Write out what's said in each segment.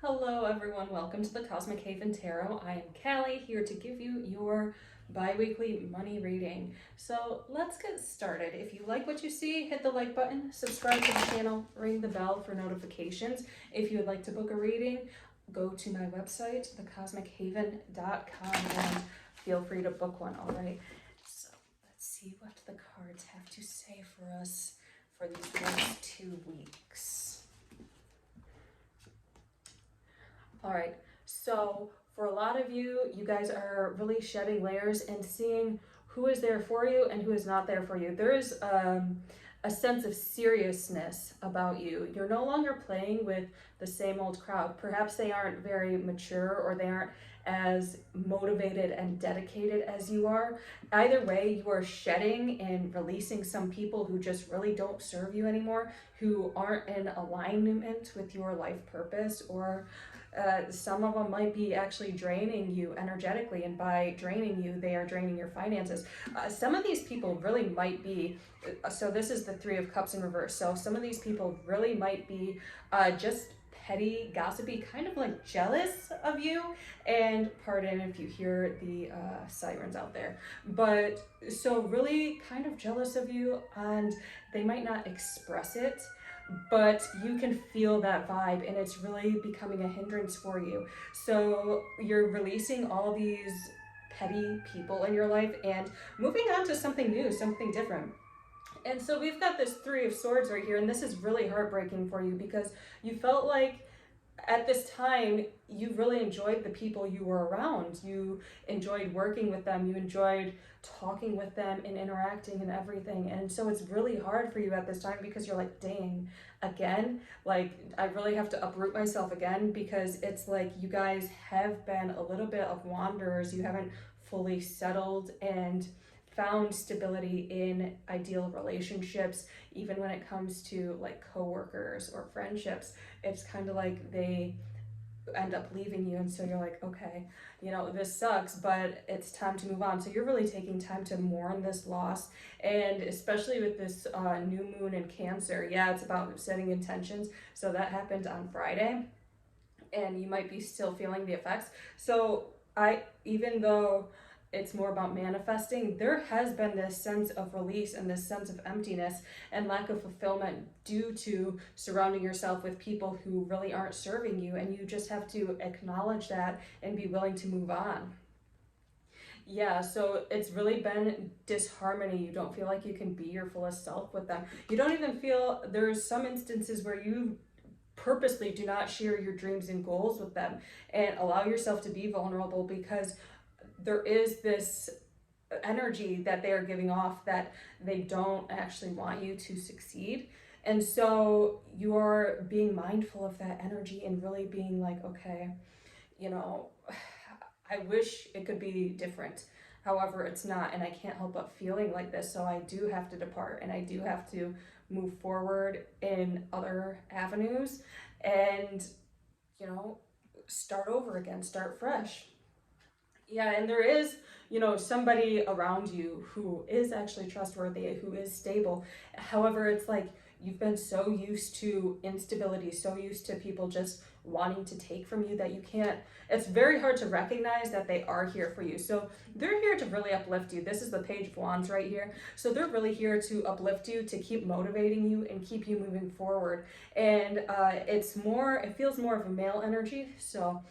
Hello everyone, welcome to the Cosmic Haven Tarot. I am Callie, here to give you your bi-weekly money reading. So let's get started. If you like what you see, hit the like button, subscribe to the channel, ring the bell for notifications. If you would like to book a reading, go to my website, thecosmichaven.com, and feel free to book one, all right? So let's see what the cards have to say for us for these next 2 weeks. All right, so for a lot of you, you guys are really shedding layers and seeing who is there for you and who is not there for you. There is a sense of seriousness about you. You're no longer playing with the same old crowd. Perhaps they aren't very mature or they aren't as motivated and dedicated as you are. Either way, you are shedding and releasing some people who just really don't serve you anymore, who aren't in alignment with your life purpose, or some of them might be actually draining you energetically, and by draining you, they are draining your finances. Some of these people really might be, so this is the Three of Cups in reverse, so some of these people really might be just petty, gossipy, kind of like jealous of you, and pardon if you hear the sirens out there, but so really kind of jealous of you, and they might not express it, but you can feel that vibe and it's really becoming a hindrance for you. So you're releasing all these petty people in your life and moving on to something new, something different. And so we've got this Three of Swords right here, and this is really heartbreaking for you because you felt like at this time you really enjoyed the people you were around. You enjoyed working with them, you enjoyed talking with them and interacting and everything, and so it's really hard for you at this time because you're like, dang, again, like I really have to uproot myself again, because it's like you guys have been a little bit of wanderers. You haven't fully settled and found stability in ideal relationships. Even when it comes to like coworkers or friendships, it's kind of like they end up leaving you, and so you're like, okay, this sucks, but it's time to move on. So you're really taking time to mourn this loss, and especially with this new moon in Cancer, yeah, it's about setting intentions. So that happened on Friday, and you might be still feeling the effects. So even though it's more about manifesting, there has been this sense of release and this sense of emptiness and lack of fulfillment due to surrounding yourself with people who really aren't serving you, and you just have to acknowledge that and be willing to move on. Yeah, so it's really been disharmony. You don't feel like you can be your fullest self with them. You don't even feel, there's some instances where you purposely do not share your dreams and goals with them and allow yourself to be vulnerable, because there is this energy that they are giving off that they don't actually want you to succeed. And so you're being mindful of that energy and really being like, okay, you know, I wish it could be different. However, it's not, and I can't help but feeling like this. So I do have to depart, and I do have to move forward in other avenues and, start over again, start fresh. Yeah, and there is, somebody around you who is actually trustworthy, who is stable. However, it's like you've been so used to instability, so used to people just wanting to take from you, that you can't, it's very hard to recognize that they are here for you. So they're here to really uplift you. This is the Page of Wands right here. So they're really here to uplift you, to keep motivating you and keep you moving forward. And it feels more of a male energy. So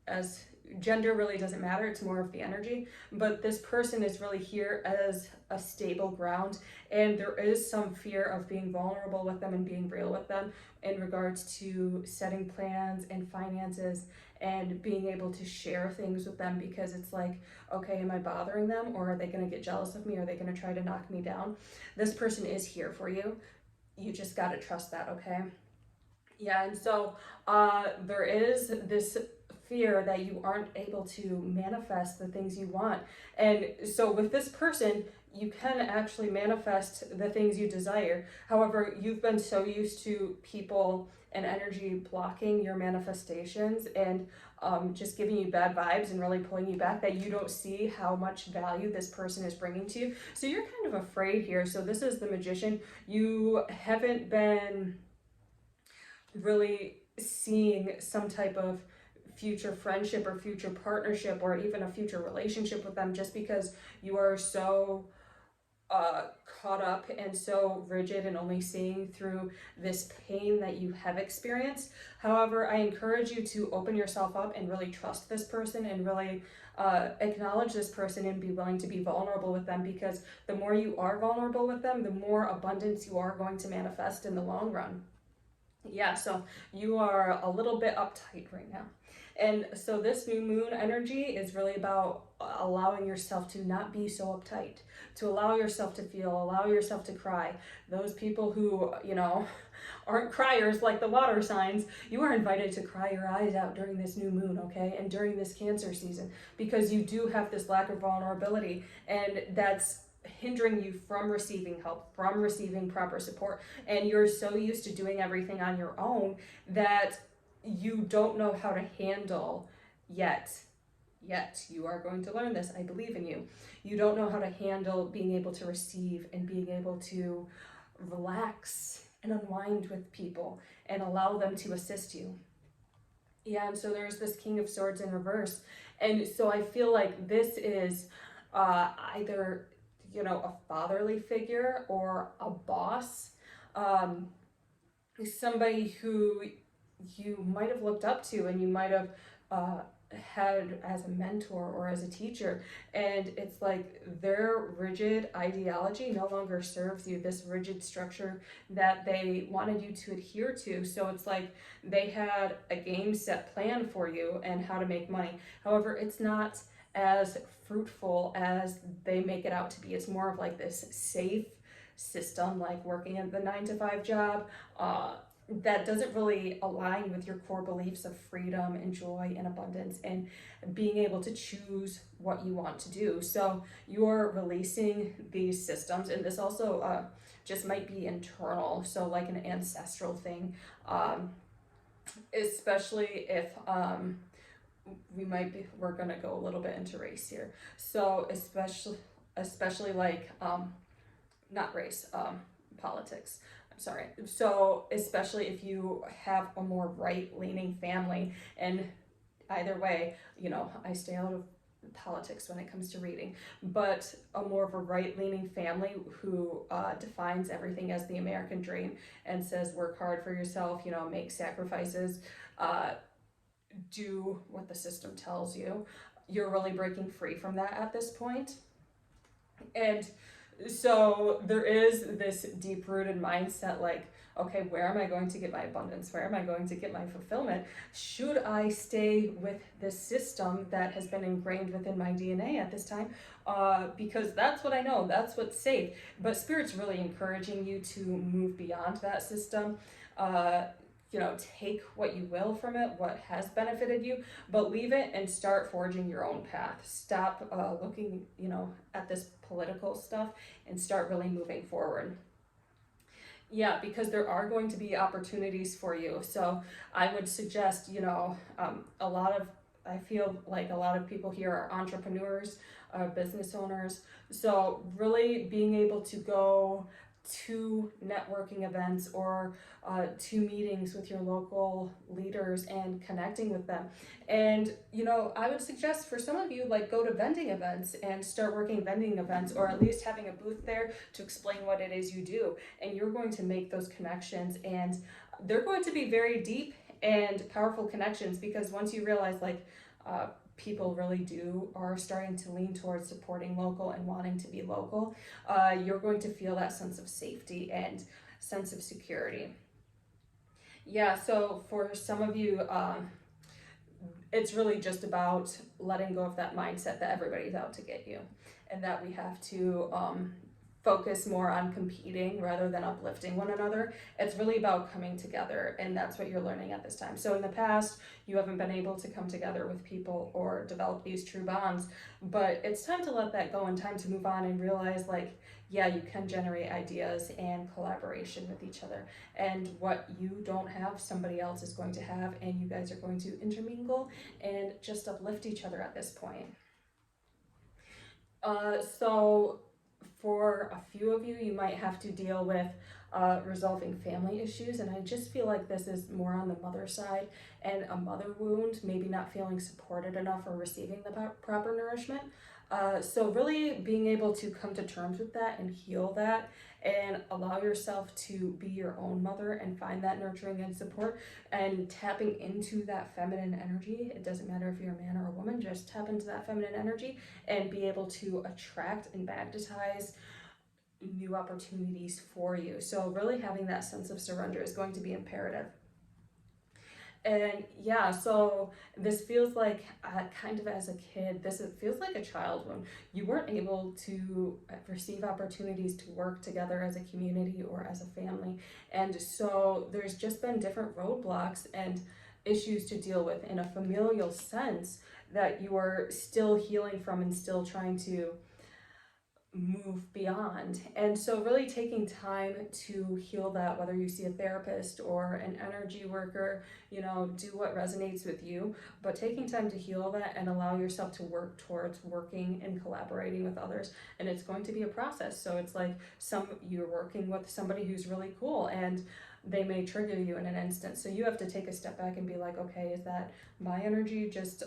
as gender really doesn't matter, it's more of the energy, but this person is really here as a stable ground, and there is some fear of being vulnerable with them and being real with them in regards to setting plans and finances and being able to share things with them, because it's like, okay, am I bothering them, or are they going to get jealous of me? Are they going to try to knock me down? This person is here for you. You just got to trust that, okay? Yeah, and so there is this fear that you aren't able to manifest the things you want. And so with this person, you can actually manifest the things you desire. However, you've been so used to people and energy blocking your manifestations and just giving you bad vibes and really pulling you back, that you don't see how much value this person is bringing to you. So you're kind of afraid here. So this is the Magician. You haven't been really seeing some type of future friendship or future partnership or even a future relationship with them, just because you are so caught up and so rigid and only seeing through this pain that you have experienced. However, I encourage you to open yourself up and really trust this person and really acknowledge this person and be willing to be vulnerable with them, because the more you are vulnerable with them, the more abundance you are going to manifest in the long run. Yeah, so you are a little bit uptight right now. And so this new moon energy is really about allowing yourself to not be so uptight, to allow yourself to feel, allow yourself to cry. Those people who, aren't criers like the water signs, you are invited to cry your eyes out during this new moon, okay? And during this Cancer season, because you do have this lack of vulnerability, and that's hindering you from receiving help, from receiving proper support. And you're so used to doing everything on your own that you don't know how to handle yet. You are going to learn this. I believe in you. You don't know how to handle being able to receive and being able to relax and unwind with people and allow them to assist you. Yeah, and so there's this King of Swords in reverse. And so I feel like this is either, a fatherly figure or a boss, somebody who you might have looked up to and you might have had as a mentor or as a teacher, and it's like their rigid ideology no longer serves you, this rigid structure that they wanted you to adhere to. So it's like they had a game set plan for you and how to make money. However, it's not as fruitful as they make it out to be. It's more of like this safe system, like working at the 9-to-5 job, that doesn't really align with your core beliefs of freedom and joy and abundance and being able to choose what you want to do. So you're releasing these systems, and this also just might be internal, so like an ancestral thing, especially if we're gonna go a little bit into race here. So especially like not race, politics. I'm sorry. So especially if you have a more right-leaning family, and either way, I stay out of politics when it comes to reading, but a more of a right-leaning family who defines everything as the American dream and says work hard for yourself, make sacrifices, do what the system tells you. You're really breaking free from that at this point. And so there is this deep-rooted mindset like, okay, where am I going to get my abundance? Where am I going to get my fulfillment? Should I stay with this system that has been ingrained within my DNA at this time? Because that's what I know, that's what's safe. But Spirit's really encouraging you to move beyond that system. Take what you will from it, what has benefited you, but leave it and start forging your own path. Stop looking, at this political stuff and start really moving forward. Yeah, because there are going to be opportunities for you. So I would suggest, I feel like a lot of people here are entrepreneurs, business owners. So really being able to go to networking events or to meetings with your local leaders and connecting with them. And I would suggest for some of you, like, go to vending events and start working vending events, or at least having a booth there to explain what it is you do. And you're going to make those connections, and they're going to be very deep and powerful connections, because once you realize people really are starting to lean towards supporting local and wanting to be local, you're going to feel that sense of safety and sense of security. Yeah, so for some of you, it's really just about letting go of that mindset that everybody's out to get you, and that we have to focus more on competing rather than uplifting one another. It's really about coming together, and that's what you're learning at this time. So in the past, you haven't been able to come together with people or develop these true bonds, but it's time to let that go and time to move on and realize, you can generate ideas and collaboration with each other, and what you don't have, somebody else is going to have, and you guys are going to intermingle and just uplift each other at this point. So for a few of you, you might have to deal with resolving family issues. And I just feel like this is more on the mother side and a mother wound, maybe not feeling supported enough or receiving the proper nourishment. So really being able to come to terms with that and heal that and allow yourself to be your own mother and find that nurturing and support and tapping into that feminine energy. It doesn't matter if you're a man or a woman, just tap into that feminine energy and be able to attract and magnetize new opportunities for you. So really having that sense of surrender is going to be imperative. And yeah, so this feels like kind of as a kid, it feels like a child when you weren't able to receive opportunities to work together as a community or as a family. And so there's just been different roadblocks and issues to deal with in a familial sense that you are still healing from and still trying to move beyond. And so really taking time to heal that, whether you see a therapist or an energy worker, do what resonates with you, but taking time to heal that and allow yourself to work towards working and collaborating with others. And it's going to be a process. So it's like you're working with somebody who's really cool and they may trigger you in an instant. So you have to take a step back and be like, okay, is that my energy just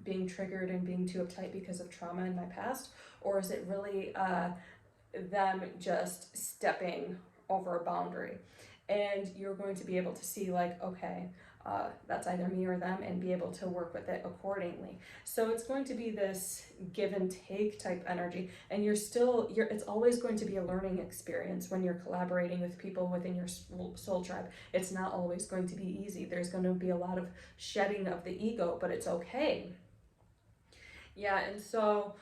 being triggered and being too uptight because of trauma in my past? Or is it really them just stepping over a boundary? And you're going to be able to see like, okay, that's either me or them, and be able to work with it accordingly. So it's going to be this give and take type energy, and it's always going to be a learning experience when you're collaborating with people within your soul tribe. It's not always going to be easy. There's going to be a lot of shedding of the ego, but it's okay. Yeah, and so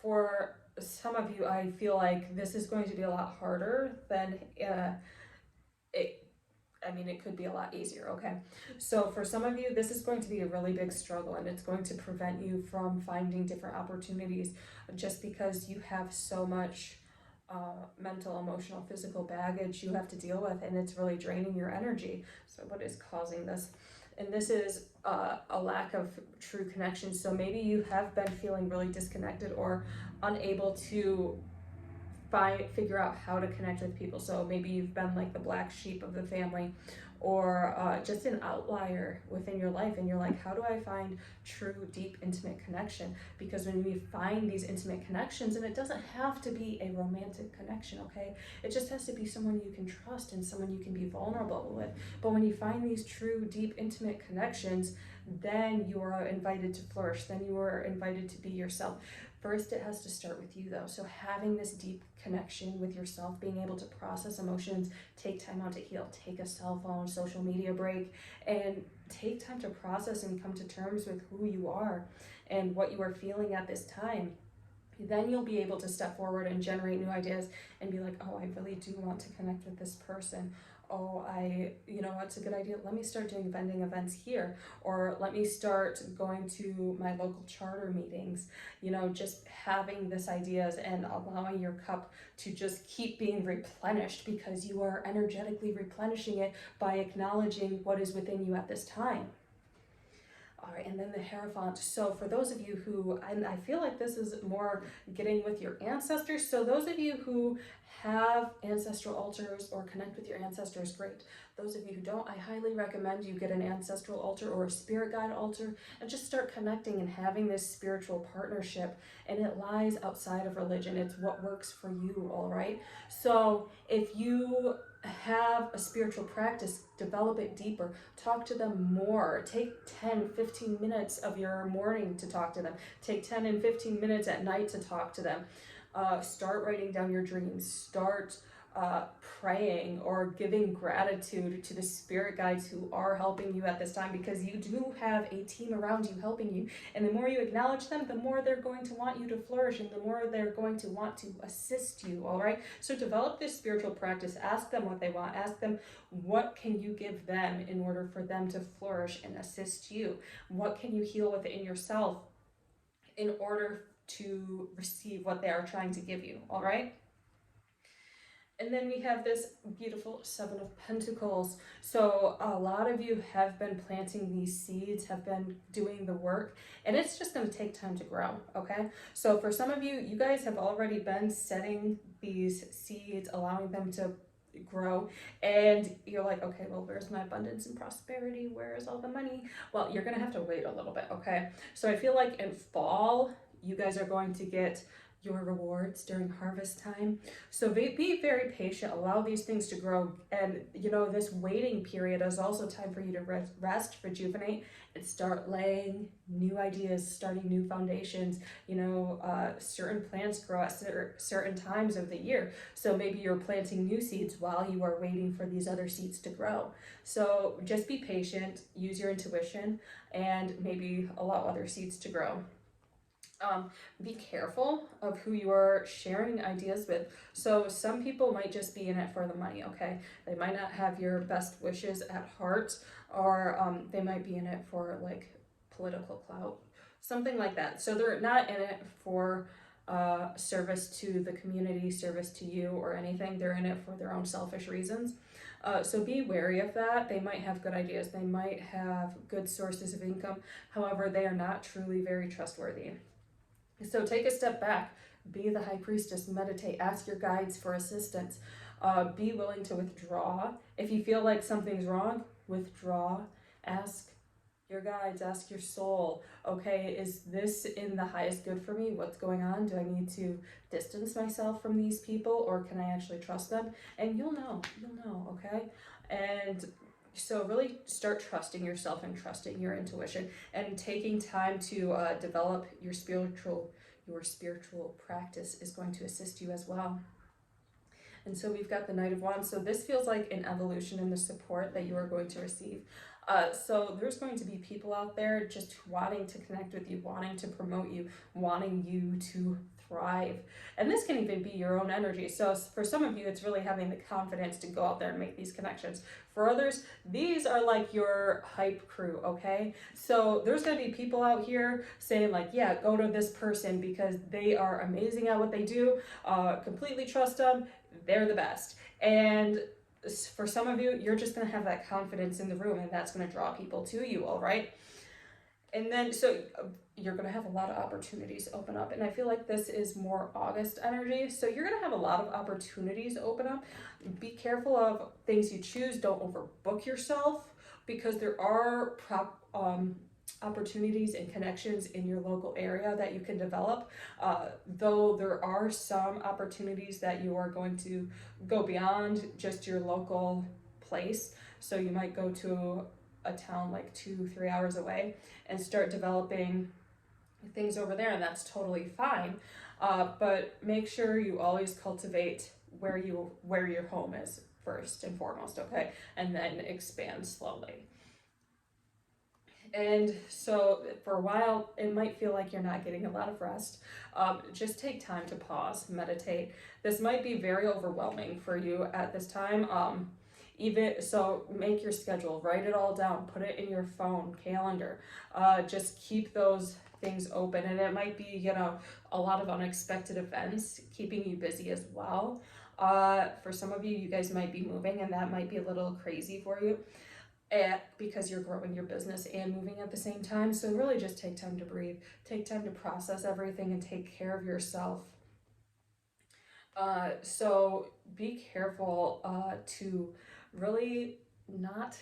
for some of you, I feel like this is going to be a lot harder than it could be a lot easier, okay? So for some of you, this is going to be a really big struggle, and it's going to prevent you from finding different opportunities just because you have so much mental, emotional, physical baggage you have to deal with, and it's really draining your energy. So what is causing this? And this is a lack of true connection. So maybe you have been feeling really disconnected or unable to figure out how to connect with people. So maybe you've been like the black sheep of the family, or just an outlier within your life, and you're like, how do I find true, deep, intimate connection? Because when we find these intimate connections, and it doesn't have to be a romantic connection, okay? It just has to be someone you can trust and someone you can be vulnerable with. But when you find these true, deep, intimate connections, then you are invited to flourish. Then you are invited to be yourself. First, it has to start with you though. So having this deep connection with yourself, being able to process emotions, take time out to heal, take a cell phone, social media break, and take time to process and come to terms with who you are and what you are feeling at this time. Then you'll be able to step forward and generate new ideas and be like, oh, I really do want to connect with this person. Oh, it's a good idea. Let me start doing vending events here, or let me start going to my local charter meetings. Just having this ideas and allowing your cup to just keep being replenished, because you are energetically replenishing it by acknowledging what is within you at this time. All right, and then the Hierophant. So for those of you who, and I feel like this is more getting with your ancestors. So those of you who have ancestral altars or connect with your ancestors, great. Those of you who don't, I highly recommend you get an ancestral altar or a spirit guide altar and just start connecting and having this spiritual partnership. And it lies outside of religion. It's what works for you, all right? So if you have a spiritual practice, develop it deeper, talk to them more, take 10-15 minutes of your morning to talk to them, take 10 and 15 minutes at night to talk to them. Start writing down your dreams, start praying or giving gratitude to the spirit guides who are helping you at this time, because you do have a team around you helping you, and the more you acknowledge them, the more they're going to want you to flourish, and the more they're going to want to assist you. All right, so develop this spiritual practice. Ask them what they want. Ask them what can you give them in order for them to flourish and assist you. What can you heal within yourself in order to receive what they are trying to give you. All right. And then we have this beautiful Seven of Pentacles. So a lot of you have been planting these seeds, have been doing the work, and it's just going to take time to grow, okay? So for some of you, you guys have already been setting these seeds, allowing them to grow, and you're like, okay, well, where's my abundance and prosperity? Where is all the money? Well, you're gonna have to wait a little bit, okay? So I feel like in fall, you guys are going to get your rewards during harvest time. So be very patient, allow these things to grow. And this waiting period is also time for you to rest, rejuvenate, and start laying new ideas, starting new foundations. Certain plants grow at certain times of the year. So maybe you're planting new seeds while you are waiting for these other seeds to grow. So just be patient, use your intuition, and maybe allow other seeds to grow. Be careful of who you are sharing ideas with. So some people might just be in it for the money, okay? They might not have your best wishes at heart, or they might be in it for like political clout, something like that. So they're not in it for service to the community, service to you, or anything. They're in it for their own selfish reasons. So be wary of that. They might have good ideas. They might have good sources of income. However, they are not truly very trustworthy. So take a step back, be the high priestess, meditate, ask your guides for assistance, be willing to withdraw. If you feel like something's wrong, withdraw, ask your guides, ask your soul, okay, is this in the highest good for me? What's going on? Do I need to distance myself from these people, or can I actually trust them? And you'll know, okay? And so really start trusting yourself and trusting your intuition, and taking time to develop your spiritual practice is going to assist you as well. And so we've got the Knight of Wands. So this feels like an evolution in the support that you are going to receive. So there's going to be people out there just wanting to connect with you, wanting to promote you, wanting you to thrive. And this can even be your own energy. So for some of you, it's really having the confidence to go out there and make these connections. For others, these are like your hype crew, okay? So there's going to be people out here saying like, yeah, go to this person because they are amazing at what they do. Completely trust them. They're the best. And for some of you, you're just going to have that confidence in the room, and that's going to draw people to you, all right? And then, so you're going to have a lot of opportunities open up. And I feel like this is more August energy. So you're going to have a lot of opportunities open up. Be careful of things you choose. Don't overbook yourself, because there are opportunities and connections in your local area that you can develop. Though there are some opportunities that you are going to go beyond just your local place. So you might go to a town like 2-3 hours away and start developing things over there, and that's totally fine. But make sure you always cultivate where your home is first and foremost, okay? And then expand slowly. And so for a while, it might feel like you're not getting a lot of rest. Just take time to pause, meditate. This might be very overwhelming for you at this time. Even so, make your schedule, write it all down, put it in your phone, calendar. Just keep those things open. And it might be, a lot of unexpected events keeping you busy as well. For some of you, you guys might be moving, and that might be a little crazy for you. Because you're growing your business and moving at the same time. So really just take time to breathe, take time to process everything, and take care of yourself. So be careful to really not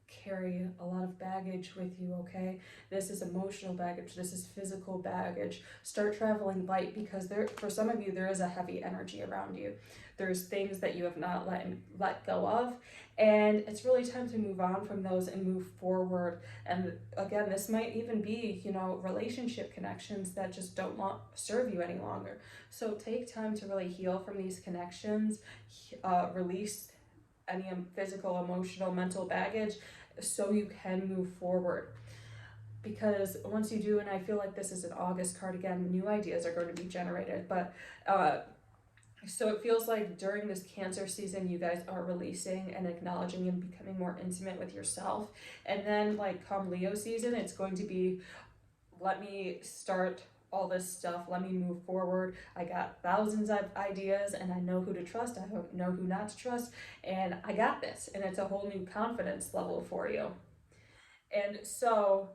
carry a lot of baggage with you, okay? This is emotional baggage, this is physical baggage. Start traveling light, because for some of you, there is a heavy energy around you. There's things that you have not let go of, and it's really time to move on from those and move forward. And again, this might even be, relationship connections that just don't serve you any longer. So take time to really heal from these connections, release any physical, emotional, mental baggage, so you can move forward. Because once you do, and I feel like this is an August card again, new ideas are going to be generated. But so it feels like during this Cancer season, you guys are releasing and acknowledging and becoming more intimate with yourself. And then like come Leo season, it's going to be, let me start all this stuff, let me move forward. I got thousands of ideas, and I know who to trust, I know who not to trust, and I got this. And it's a whole new confidence level for you. And so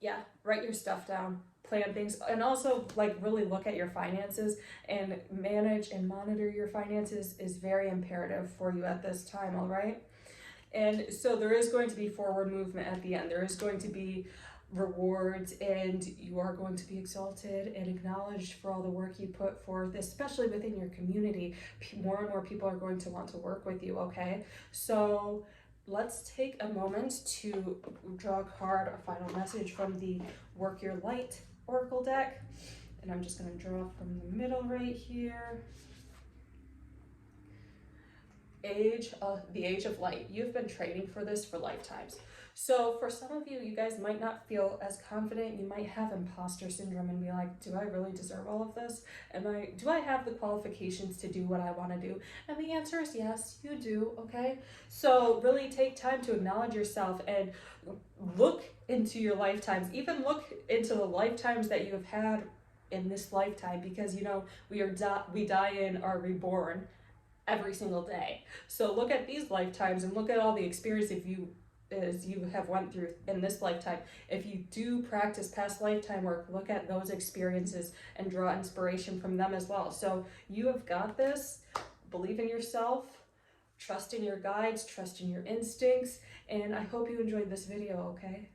yeah, write your stuff down, plan things, and also like really look at your finances and manage and monitor your finances is very imperative for you at this time, all right? And so there is going to be forward movement at the end. There is going to be rewards, and you are going to be exalted and acknowledged for all the work you put forth, especially within your community. More and more people are going to want to work with you, okay? So let's take a moment to draw a card, a final message from the Work Your Light Oracle deck. And I'm just going to draw from the middle right here. The age of light. You've been training for this for lifetimes. So for some of you, you guys might not feel as confident. You might have imposter syndrome and be like, do I really deserve all of this? Do I have the qualifications to do what I want to do? And the answer is yes, you do, okay? So really take time to acknowledge yourself and look into your lifetimes. Even look into the lifetimes that you have had in this lifetime, because you know we die and are reborn every single day. So look at these lifetimes and look at all the experience as you have went through in this lifetime. If you do practice past lifetime work, look at those experiences and draw inspiration from them as well. So you have got this. Believe in yourself, trust in your guides, trust in your instincts, and I hope you enjoyed this video, okay?